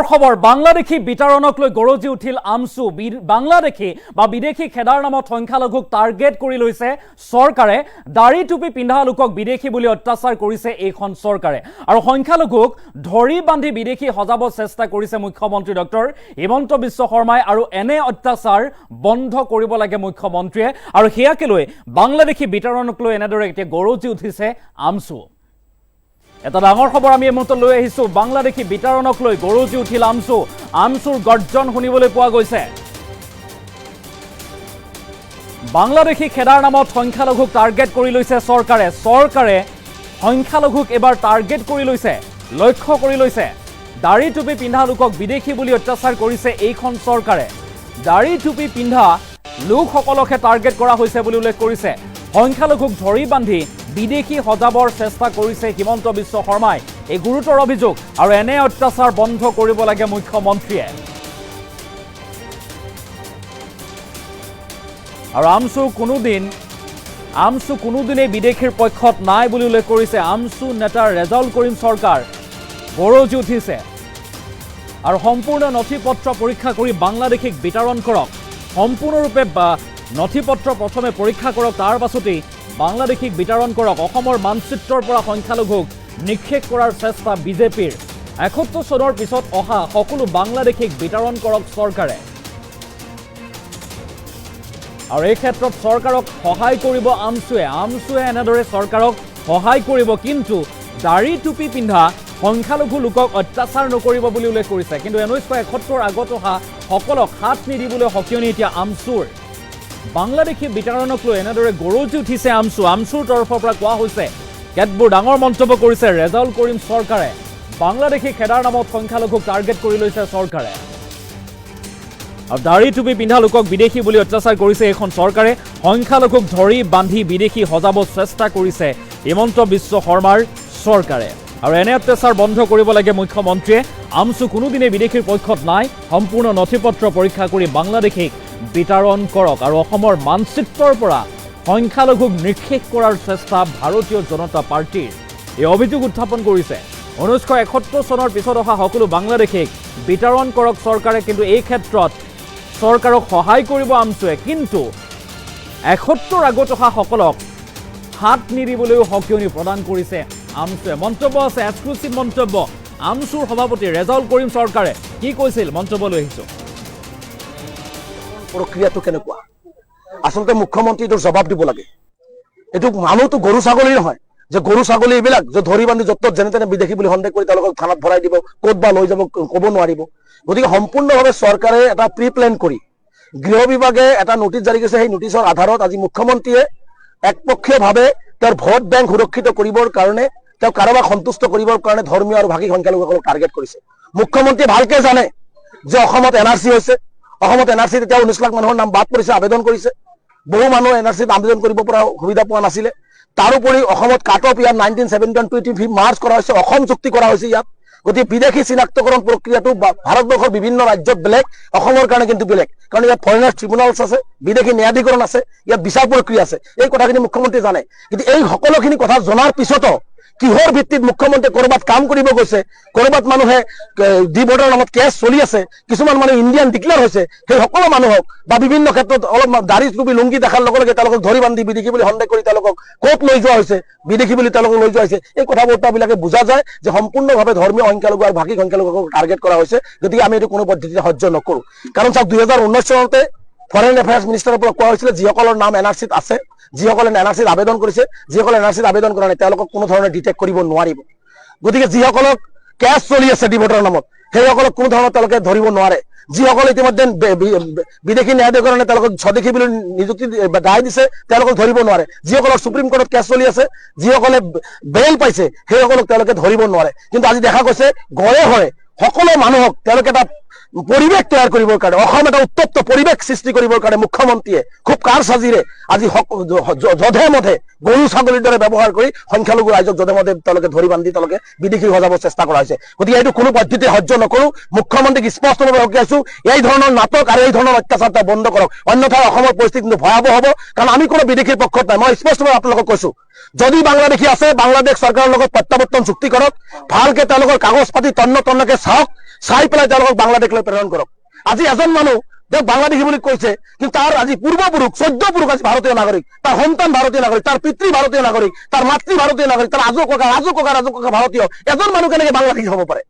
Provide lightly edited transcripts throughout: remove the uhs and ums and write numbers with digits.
খবৰ বাংলাদেশী বিতৰণক লৈ গৰজি উঠিল আমছু বাংলাদেশী বা বিদেশী খেদাৰ নামত সংখ্যালঘুক টাৰ্গেট কৰি লৈছে চৰকাৰে দাড়ি টুপি পিন্ধা লোকক বিদেশী বুলি অত্যাচাৰ কৰিছে এইখন চৰকাৰে আৰু সংখ্যালঘুক ধৰি বান্ধি বিদেশী সজাব চেষ্টা কৰিছে মুখ্যমন্ত্ৰী ডক্টৰ হিমন্ত বিশ্ব শৰ্মাই আৰু এনে অত্যাচাৰ বন্ধ কৰিব লাগে মুখ্যমন্ত্ৰীয়ে আৰু হেয়াকে লৈ বাংলাদেশী বিতৰণক লৈ এনেদৰে এতিয়া গৰজি উঠিছে আমছু এটা ডাঙৰ খবৰ আমি এই মুহূৰ্তত লৈ আহিছো বাংলাদেশী বিতৰণক লৈ গৰজি উঠিল আমছুৰ গৰ্জন শুনিবলৈ পোৱা গৈছে বাংলাদেশী খেদাৰ নামত সংখ্যালঘুক টাৰ্গেট কৰি লৈছে চৰকাৰে সংখ্যালঘুক এবাৰ টাৰ্গেট কৰি লৈছে লক্ষ্য কৰি লৈছে দাড়ি টুপি পিন্ধা লোকক বিদেশী বুলি অত্যাচাৰ কৰিছে এইখন চৰকাৰে দাড়ি টুপি পিন্ধা লোকসকলকে টাৰ্গেট কৰা হৈছে বুলি উল্লেখ কৰিছে সংখ্যালঘুক ধৰি বান্ধি বিদেশী সজাবৰ চেষ্টা কৰিছে হিমন্ত বিশ্ব শৰ্মাই এই গুৰুতৰ অভিযোগ আৰু এনে অত্যাচাৰ বন্ধ কৰিব লাগে মুখ্যমন্ত্ৰীয়ে আৰু আমছু কোনোদিনে বিদেশীৰ পক্ষত নাই বুলি উল্লেখ কৰিছে আমছু নেতা ৰেজাউল কৰিম চৰকাৰ গৰজি উঠিছে আৰু সম্পূৰ্ণ নথিপত্ৰ পৰীক্ষা কৰি বাংলাদেশীক বিতৰণ কৰক সম্পূৰ্ণৰূপে নথিপত্ৰ প্ৰথমে পৰীক্ষা কৰক তাৰ পাছতেই বাংলাদেশীক বিতৰণ কৰক অসমৰ মানচিত্ৰৰ পৰা সংখ্যালঘুক নিক্ষেপ কৰাৰ চেষ্টা বিজেপিৰ ৭১ চনৰ পিছত অহা সকলো বাংলাদেশীক বিতৰণ কৰক চৰকাৰে আৰু এই ক্ষেত্ৰত চৰকাৰক সহায় কৰিব আমছুৱে এনেদৰে চৰকাৰক সহায় কৰিব কিন্তু দাড়ি টুপি পিন্ধা সংখ্যালঘু লোকক অত্যাচাৰ নকৰিব বুলি উল্লেখ কৰিছে কিন্তু ১৯৭১ আগত অহা সকলক হাত নিদিবলৈ সকিয়নি এতিয়া আমছুৰ বাংলাদেশী বিতৰণক লৈ এনেদৰে গৰজি উঠিছে আমছুৰ তৰফৰ পৰা কোৱা হৈছে কেতবোৰ ডাঙৰ মন্তব্য কৰিছে ৰেজাউল কৰিম চৰকাৰে বাংলাদেশী খেদাৰ নামত সংখ্যালঘুক টাৰ্গেট কৰি লৈছে চৰকাৰে আৰু দাড়ি টুপি পিন্ধা লোকক বিদেশী বুলি অত্যাচাৰ কৰিছে এইখন চৰকাৰে সংখ্যালঘুক ধৰি বান্ধি বিদেশী সজাব চেষ্টা কৰিছে হিমন্ত বিশ্ব শৰ্মাৰ চৰকাৰে আৰু এনে অত্যাচাৰ বন্ধ কৰিব লাগে মুখ্যমন্ত্ৰীয়ে আমছু কোনোদিনে বিদেশীৰ পক্ষত নাই সম্পূৰ্ণ নথিপত্ৰ পৰীক্ষা কৰি বাংলাদেশীক বিতৰণ কৰক আৰু অসমৰ মানচিত্ৰৰ পৰা সংখ্যালঘুক নিক্ষেপ কৰাৰ চেষ্টা ভাৰতীয় জনতা পাৰ্টিৰ এই অভিযোগ উত্থাপন কৰিছে ১৯৭১ চনৰ পিছত অহা সকলো বাংলাদেশীক বিতৰণ কৰক চৰকাৰে কিন্তু এই ক্ষেত্ৰত চৰকাৰক সহায় কৰিব আমছুৱে কিন্তু ৭১ আগত অহা সকলক হাত নিদিবলৈও সকিয়নি প্ৰদান কৰিছে আমছুৱে মন্তব্য আছে এক্সক্লুচিভ মন্তব্য আমছুৰ সভাপতি ৰেজাউল কৰিম চৰকাৰে কি কৈছিল মন্তব্য লৈ আহিছোঁ প্ৰক্ৰিয়াটো কেনেকুৱা আসলতে মুখ্যমন্ত্ৰীটোৰ জবাব দিব লাগে এইটো মানুহটো গৰু ছাগলী নহয় যে গৰু ছাগলী এইবিলাক যে ধৰি বান্ধি য'ত যেনে তেনে বিদেশী বুলি সন্দেহ কৰি তেওঁলোকক থানাত ভৰাই দিব ক'ত বা লৈ যাব ক'ব নোৱাৰিব গতিকে সম্পূৰ্ণভাৱে চৰকাৰে এটা প্ৰি প্লেন কৰি গৃহ বিভাগে এটা নোটিছ জাৰি কৰিছে সেই নোটিছৰ আধাৰত আজি মুখ্যমন্ত্ৰীয়ে একপক্ষীয়ভাৱে তেওঁৰ ভোট বেংক সুৰক্ষিত কৰিবৰ কাৰণে তেওঁ কাৰোবাক সন্তুষ্ট কৰিবৰ কাৰণে ধৰ্মীয় আৰু ভাষিক সংখ্যালঘুসকলক টাৰ্গেট কৰিছে মুখ্যমন্ত্ৰীয়ে ভালকে জানে যে অসমত এনআৰচি হৈছে অসমত এনআৰচিত এতিয়া ১৯ লাখ মানুহৰ নাম বাদ পৰিছে আবেদন কৰিছে বহু মানুহ এনআৰচিত আবেদন কৰিব পৰা সুবিধা পোৱা নাছিলে তাৰোপৰি অসমত কাট অফ ইয়াত 1971 মাৰ্চ কৰা হৈছে অসম চুক্তি কৰা হৈছে ইয়াত গতিকে বিদেশী চিনাক্তকৰণ প্ৰক্ৰিয়াটো ভাৰতবৰ্ষৰ বিভিন্ন ৰাজ্যত বেলেগ অসমৰ কাৰণে কিন্তু বেলেগ কাৰণ ইয়াত ফৰেনাৰ্ছ ট্ৰিবিউনেলছ আছে বিদেশী ন্যায়াধিকৰণ আছে ইয়াত বিচাৰ প্ৰক্ৰিয়া আছে এই কথাখিনি মুখ্যমন্ত্ৰীয়ে জানে কিন্তু এই সকলোখিনি কথা জনাৰ পিছতো কিহৰ ভিত্তিত মুখ্যমন্ত্ৰীয়ে কৰবাত কাম কৰিব গৈছে কৰবাত মানুহে ডিভোটৰ নামত কেছ চলি আছে কিছুমান মানুহ ইণ্ডিয়ান ডিক্লেয়াৰ হৈছে সেই সকলো মানুহক বা বিভিন্ন ক্ষেত্ৰত অলপ দাড়ি টুপি লুংগি দেখাৰ লগে লগে তেওঁলোকক ধৰি বান্ধি বিদেশী বুলি সন্দেহ কৰি তেওঁলোকক ক'ত লৈ যোৱা হৈছে বিদেশী বুলি তেওঁলোকক লৈ যোৱা হৈছে এই কথা বাৰ্তাবিলাকে বুজা যায় যে সম্পূৰ্ণভাৱে ধৰ্মীয় সংখ্যালঘু আৰু ভাষিক সংখ্যালঘুক টাৰ্গেট কৰা হৈছে গতিকে আমি এইটো কোনো পদ্ধতিতে সহ্য নকৰোঁ কাৰণ চাওক ২০১৯ চনতে ফৰেইন এফেয়াৰ্ছ মিনিষ্টাৰৰ পৰা কোৱা হৈছিলে যিসকলৰ নাম এনআৰচিত আছে যিসকলে এনআৰচিত আবেদন কৰিছে যিসকলে এনআৰচিত আবেদন কৰা নাই তেওঁলোকক কোনো ধৰণে ডিটেক্ট কৰিব নোৱাৰিব গতিকে যিসকলক কেছ চলি আছে ডিভোটৰ নামত সেইসকলক কোনো ধৰণৰ তেওঁলোকে ধৰিব নোৱাৰে যিসকলে ইতিমধ্যে বিদেশী ন্যায়াধিকৰণে তেওঁলোকক স্বদেশী বুলি নিযুক্তি ৰায় দিছে তেওঁলোকক ধৰিব নোৱাৰে যিসকলৰ সুপ্ৰিম কোৰ্টত কেছ চলি আছে যিসকলে বেইল পাইছে সেইসকলক তেওঁলোকে ধৰিব নোৱাৰে কিন্তু আজি দেখা গৈছে ঘৰে ঘৰে সকলো মানুহক তেওঁলোকে এটা পৰিৱেশ তৈয়াৰ কৰিবৰ কাৰণে অসম এটা উত্তপ্ত পৰিৱেশ সৃষ্টি কৰিবৰ কাৰণে মুখ্যমন্ত্ৰীয়ে খুব কাৰসাজিৰে আজি যধে মধে গৰু ছাগলীৰ দৰে ব্যৱহাৰ কৰি সংখ্যালঘু ৰাইজক যধে মধে তেওঁলোকে ধৰি বান্ধি তেওঁলোকে বিদেশী সজাব চেষ্টা কৰা হৈছে গতিকে এইটো কোনো পদ্ধতিতে সহ্য নকৰোঁ মুখ্যমন্ত্ৰীক স্পষ্টভাৱে সকিয়াইছোঁ এই ধৰণৰ নাটক আৰু এই ধৰণৰ অত্যাচাৰ বন্ধ কৰক অন্যথা অসমৰ পৰিস্থিতি কিন্তু ভয়াৱহ হ'ব কাৰণ আমি কোনো বিদেশীৰ পক্ষত নাই মই স্পষ্টভাৱে আপোনালোকক কৈছোঁ যদি বাংলাদেশী আছে বাংলাদেশ চৰকাৰৰ লগত প্ৰত্যাৱৰ্তন চুক্তি কৰক ভালকে তেওঁলোকৰ কাগজ পাতি তন্ন তন্নকে চাওক চাই পেলাই তেওঁলোকক বাংলাদেশলৈ প্ৰেৰণ কৰক। আজি এজন মানুহ তেওঁক বাংলাদেশী বুলি কৈছে, কিন্তু তাৰ আজি পূৰ্বপুৰুষ 14 পুৰুষ আজি ভাৰতীয় নাগৰিক, তাৰ সন্তান ভাৰতীয় নাগৰিক, তাৰ পিতৃ ভাৰতীয় নাগৰিক, তাৰ মাতৃ ভাৰতীয় নাগৰিক, তাৰ আজো ককা ভাৰতীয়। এজন মানুহ কেনেকে বাংলাদেশী হ'ব পাৰে?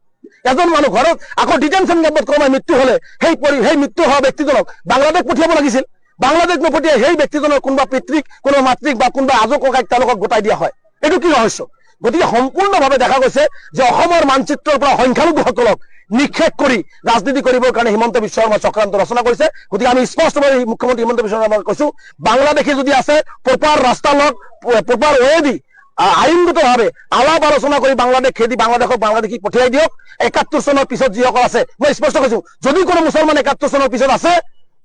এজন মানুহ ঘৰত আকৌ ডিটেনশ্যন কেম্পত কোনোবাই মৃত্যু হলে সেই মৃত্যু হোৱা ব্যক্তিজনক বাংলাদেশ পঠিয়াব লাগিছিল। বাংলাদেশ নপঠিয়াই সেই ব্যক্তিজনৰ কোনোবা পিতৃক, কোনোবা মাতৃক বা কোনোবা আজো ককাইক তেওঁলোকক গোটাই দিয়া হয়। এইটো কি ৰহস্য? গতিকে সম্পূৰ্ণভাৱে দেখা গৈছে যে অসমৰ মানচিত্ৰৰ পৰা সংখ্যালঘুসকলক নিক্ষেপ কৰি ৰাজনীতি কৰিবৰ কাৰণে হিমন্ত বিশ্ব শৰ্মা চক্ৰান্ত ৰচনা কৰিছে। গতিকে আমি স্পষ্টভাৱে মুখ্যমন্ত্ৰী হিমন্ত বিশ্ব শৰ্মাক কৈছো, বাংলাদেশী যদি আছে প্ৰপাৰ ৰাস্তা লগ, প্ৰপাৰ ৱে দি আইনগতভাৱে আলাপ আলোচনা কৰি বাংলাদেশ খেদি বাংলাদেশক বাংলাদেশী পঠিয়াই দিয়ক। 71 চনৰ পিছত যিসকল আছে, মই স্পষ্ট কৈছো, যদি কোনো মুছলমান 71 চনৰ পিছত আছে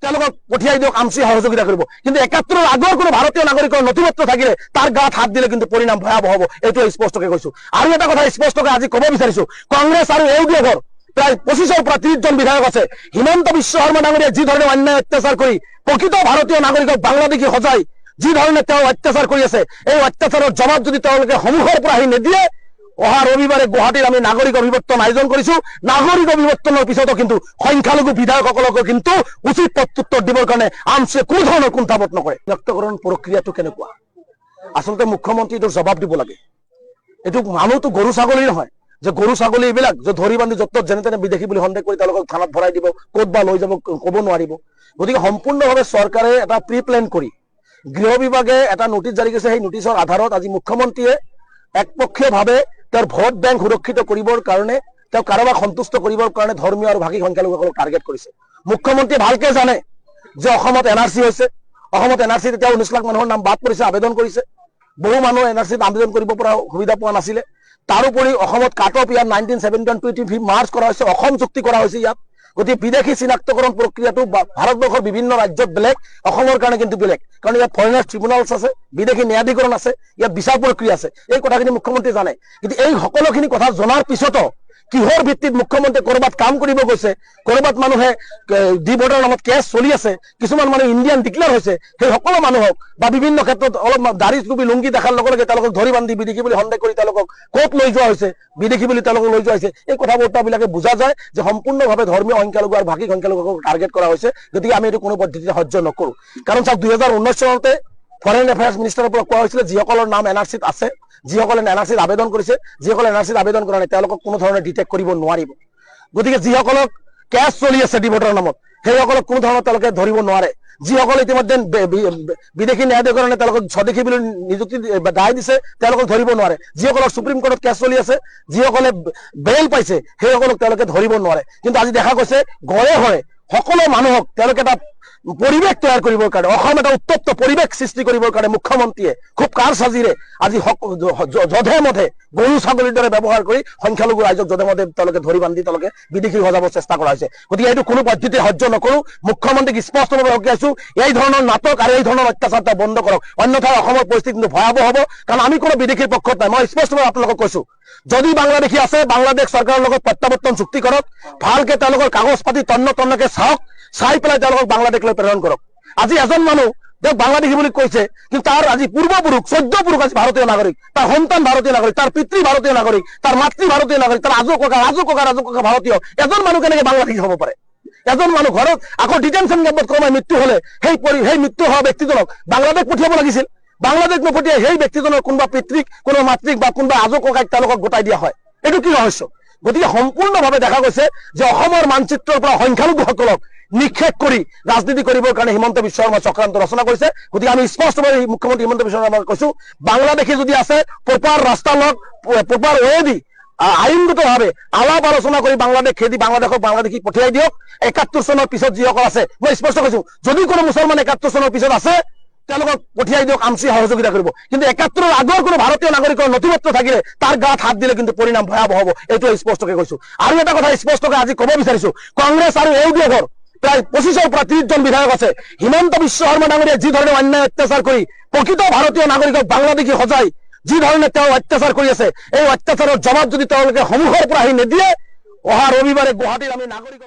তেওঁলোকক পঠিয়াই দিয়ক, আমচি সহযোগিতা কৰিব। কিন্তু 71ৰ আগৰ কোনো ভাৰতীয় নাগৰিকৰ নথিপত্ৰ থাকিলে তাৰ গাত হাত দিলে কিন্তু পৰিণাম ভয়াৱহ হ'ব। এইটো স্পষ্টকে কৈছো। আৰু এটা কথা স্পষ্টকে আজি ক'ব বিচাৰিছো, কংগ্ৰেছ আৰু ইউডিএফৰ প্ৰায় 25ৰ পৰা 30 জন বিধায়ক আছে। হিমন্ত বিশ্ব শৰ্মা ডাঙৰীয়াই যি ধৰণে অন্যায় অত্যাচাৰ কৰি প্ৰকৃত ভাৰতীয় নাগৰিকক বাংলাদেশী সজাই যি ধৰণে তেওঁ অত্যাচাৰ কৰি আছে, এই অত্যাচাৰৰ জবাব যদি তেওঁলোকে সন্মুখৰ পৰা আহি নিদিয়ে, অহা ৰবিবাৰে গুৱাহাটীত আমি নাগৰিক অভিৱৰ্তন আয়োজন কৰিছো। নাগৰিক অভিৱৰ্তনৰ পিছতো কিন্তু সংখ্যালঘু বিধায়কসকলকো কিন্তু উচিত প্ৰত্যুত্তৰ দিবৰ কাৰণে আমচে কোনো ধৰণৰ কুণ্ঠাবোধ নকৰে। চিনাক্তকৰণ প্ৰক্ৰিয়াটো কেনেকুৱা? আচলতে মুখ্যমন্ত্ৰীটোৰ জবাব দিব লাগে। এইটো মানুহটো গৰু ছাগলী নহয় যে গৰু ছাগলী এইবিলাক যে ধৰি বান্ধি য'ত যেনে তেনে বিদেশী বুলি সন্দেহ কৰি তেওঁলোকক থানাত ভৰাই দিব, ক'ত বা লৈ যাব ক'ব নোৱাৰিব। গতিকে সম্পূৰ্ণভাৱে চৰকাৰে এটা প্ৰি প্লেন কৰি গৃহ বিভাগে এটা নোটিছ জাৰি কৰিছে। সেই নোটিছৰ আধাৰত আজি মুখ্যমন্ত্ৰীয়ে একপক্ষীয়ভাৱে তেওঁৰ ভোট বেংক সুৰক্ষিত কৰিবৰ কাৰণে, তেওঁ কাৰোবাক সন্তুষ্ট কৰিবৰ কাৰণে ধৰ্মীয় আৰু ভাষিক সংখ্যালঘুসকলক টাৰ্গেট কৰিছে। মুখ্যমন্ত্ৰীয়ে ভালকে জানে যে অসমত NRC হৈছে, অসমত NRCত এতিয়া 19 লাখ মানুহৰ নাম বাদ পৰিছে, আবেদন কৰিছে। বহু মানুহ NRCত আবেদন কৰিব পৰা সুবিধা পোৱা নাছিলে। তাৰোপৰি অসমত কাট অফ ইয়াত 1971 মাৰ্চ কৰা হৈছে, অসম চুক্তি কৰা হৈছে ইয়াত। গতিকে বিদেশী চিনাক্তকৰণ প্ৰক্ৰিয়াটো ভাৰতবৰ্ষৰ বিভিন্ন ৰাজ্যত বেলেগ, অসমৰ কাৰণে কিন্তু বেলেগ। কাৰণ ইয়াত ফৰেনাৰ্ছ ট্ৰিবিউনেলছ আছে, বিদেশী ন্যায়াধিকৰণ আছে, ইয়াত বিচাৰ প্ৰক্ৰিয়া আছে। এই কথাখিনি মুখ্যমন্ত্ৰীয়ে জানে। কিন্তু এই সকলোখিনি কথা জনাৰ পিছতো কিহৰ ভিত্তিত মুখ্যমন্ত্ৰীয়ে কৰবাত কাম কৰিব গৈছে, কৰবাত মানুহে ডি ভোটৰ নামত কেছ চলি আছে, কিছুমান মানুহ ইণ্ডিয়ান ডিক্লেয়াৰ হৈছে, সেই সকলো মানুহক বা বিভিন্ন ক্ষেত্ৰত অলপ দাড়ি টুপি লুংগি দেখাৰ লগে লগে তেওঁলোকক ধৰি বান্ধি বিদেশী বুলি সন্দেহ কৰি তেওঁলোকক ক'ত লৈ যোৱা হৈছে, বিদেশী বুলি তেওঁলোকক লৈ যোৱা হৈছে। এই কথা বাৰ্তাবিলাকে বুজা যায় যে সম্পূৰ্ণভাৱে ধৰ্মীয় সংখ্যালঘু আৰু ভাষিক সংখ্যালঘুক টাৰ্গেট কৰা হৈছে। গতিকে আমি এইটো কোনো পদ্ধতিতে সহ্য নকৰো। কাৰণ চাওক, 2019 চনতে ফৰেইন এফেয়াৰ্ছ মিনিষ্টাৰৰ পৰা কোৱা হৈছিলে যিসকলৰ নাম NRCত আছে, যিসকলে NRCত আবেদন কৰিছে, যিসকলে NRCত আবেদন কৰা নাই তেওঁলোকক কোনো ধৰণে ডিটেক্ট কৰিব নোৱাৰিব। গতিকে যিসকলক কেছ চলি আছে ডি ভোটৰ নামত, সেইসকলক কোনো ধৰণৰ তেওঁলোকে ধৰিব নোৱাৰে। যিসকলে ইতিমধ্যে বিদেশী ন্যায়াধিকৰণে তেওঁলোকক স্বদেশী বুলি নিযুক্তি দায় দিছে, তেওঁলোকক ধৰিব নোৱাৰে। যিসকলৰ সুপ্ৰিম কোৰ্টত কেছ চলি আছে, যিসকলে বেইল পাইছে, সেইসকলক তেওঁলোকে ধৰিব নোৱাৰে। কিন্তু আজি দেখা গৈছে ঘৰে ঘৰে সকলো মানুহক তেওঁলোকে এটা পৰিৱেশ তৈয়াৰ কৰিবৰ কাৰণে, অসম এটা উত্তপ্ত পৰিৱেশ সৃষ্টি কৰিবৰ কাৰণে মুখ্যমন্ত্ৰীয়ে খুব কাৰসাজিৰে আজি যধে মধে গৰু ছাগলীৰ দৰে ব্যৱহাৰ কৰি সংখ্যালঘু ৰাইজক যধে মধে তেওঁলোকে ধৰি বান্ধি তেওঁলোকে বিদেশী সজাব চেষ্টা কৰা হৈছে। গতিকে এইটো কোনো পদ্ধতিতে সহ্য নকৰো। মুখ্যমন্ত্ৰীক স্পষ্টভাৱে সকীয়াইছো, এই ধৰণৰ নাটক আৰু এই ধৰণৰ অত্যাচাৰ বন্ধ কৰক, অন্যথা অসমৰ পৰিস্থিতি কিন্তু ভয়াৱহ হ'ব। কাৰণ আমি কোনো বিদেশীৰ পক্ষত নাই। মই স্পষ্টভাৱে আপোনালোকক কৈছো, যদি বাংলাদেশী আছে বাংলাদেশ চৰকাৰৰ লগত প্ৰত্যাৱৰ্তন চুক্তি কৰক, ভালকে তেওঁলোকৰ কাগজ পাতি তন্নকে চাওক, চাই পেলাই তেওঁলোকক বাংলাদেশলৈ প্ৰেৰণ কৰক। আজি এজন মানুহ তেওঁক বাংলাদেশী বুলি কৈছে, কিন্তু তাৰ আজি পূৰ্বপুৰুষ 14 পুৰুষ আজি ভাৰতীয় নাগৰিক, তাৰ সন্তান ভাৰতীয় নাগৰিক, তাৰ পিতৃ ভাৰতীয় নাগৰিক, তাৰ মাতৃ ভাৰতীয় নাগৰিক, তাৰ আজো ককা ভাৰতীয়। এজন মানুহ কেনেকে বাংলাদেশী হ'ব পাৰে? এজন মানুহ ঘৰত আকৌ ডিটেনশ্যন কেম্পত কোনোবাই মৃত্যু হলে সেই মৃত্যু হোৱা ব্যক্তিজনক বাংলাদেশ পঠিয়াব লাগিছিল। বাংলাদেশ নপঠিয়াই সেই ব্যক্তিজনৰ কোনোবা পিতৃক, কোনোবা মাতৃক বা কোনোবা আজো ককাইক তেওঁলোকক গোটাই দিয়া হয়। এইটো কি ৰহস্য? গতিকে সম্পূৰ্ণভাৱে দেখা গৈছে যে অসমৰ মানচিত্ৰৰ পৰা সংখ্যালঘুসকলক নিক্ষেপ কৰি ৰাজনীতি কৰিবৰ কাৰণে হিমন্ত বিশ্ব শৰ্মা চক্ৰান্ত ৰচনা কৰিছে। গতিকে আমি স্পষ্টভাৱে মুখ্যমন্ত্ৰী হিমন্ত বিশ্ব শৰ্মাক কৈছো, বাংলাদেশী যদি আছে প্ৰপাৰ ৰাস্তা লগ, প্ৰপাৰ ৱে দি আইনগতভাৱে আলাপ আলোচনা কৰি বাংলাদেশ খেদি বাংলাদেশক বাংলাদেশী পঠিয়াই দিয়ক। 71 চনৰ পিছত যিসকল আছে, মই স্পষ্ট কৈছো, যদি কোনো মুছলমান 71 চনৰ পিছত আছে তেওঁলোকক পঠিয়াই দিয়ক, আমচি সহযোগিতা কৰিব। কিন্তু 71ৰ আগৰ কোনো ভাৰতীয় নাগৰিকৰ নথিপত্ৰ থাকিলে তাৰ গাত হাত দিলে কিন্তু পৰিণাম ভয়াৱহ হ'ব। এইটো স্পষ্টকে কৈছো। আৰু এটা কথা স্পষ্টকে আজি ক'ব বিচাৰিছো, কংগ্ৰেছ আৰু ইউডিএফৰ প্ৰায় 25ৰ পৰা 30 জন বিধায়ক আছে। হিমন্ত বিশ্ব শৰ্মা ডাঙৰীয়াই যি ধৰণে অন্যায় অত্যাচাৰ কৰি প্ৰকৃত ভাৰতীয় নাগৰিকক বাংলাদেশী সজাই যি ধৰণে তেওঁ অত্যাচাৰ কৰি আছে, এই অত্যাচাৰৰ জবাব যদি তেওঁলোকে সন্মুখৰ পৰা আহি নিদিয়ে, অহা ৰবিবাৰে গুৱাহাটীত আমি নাগৰিক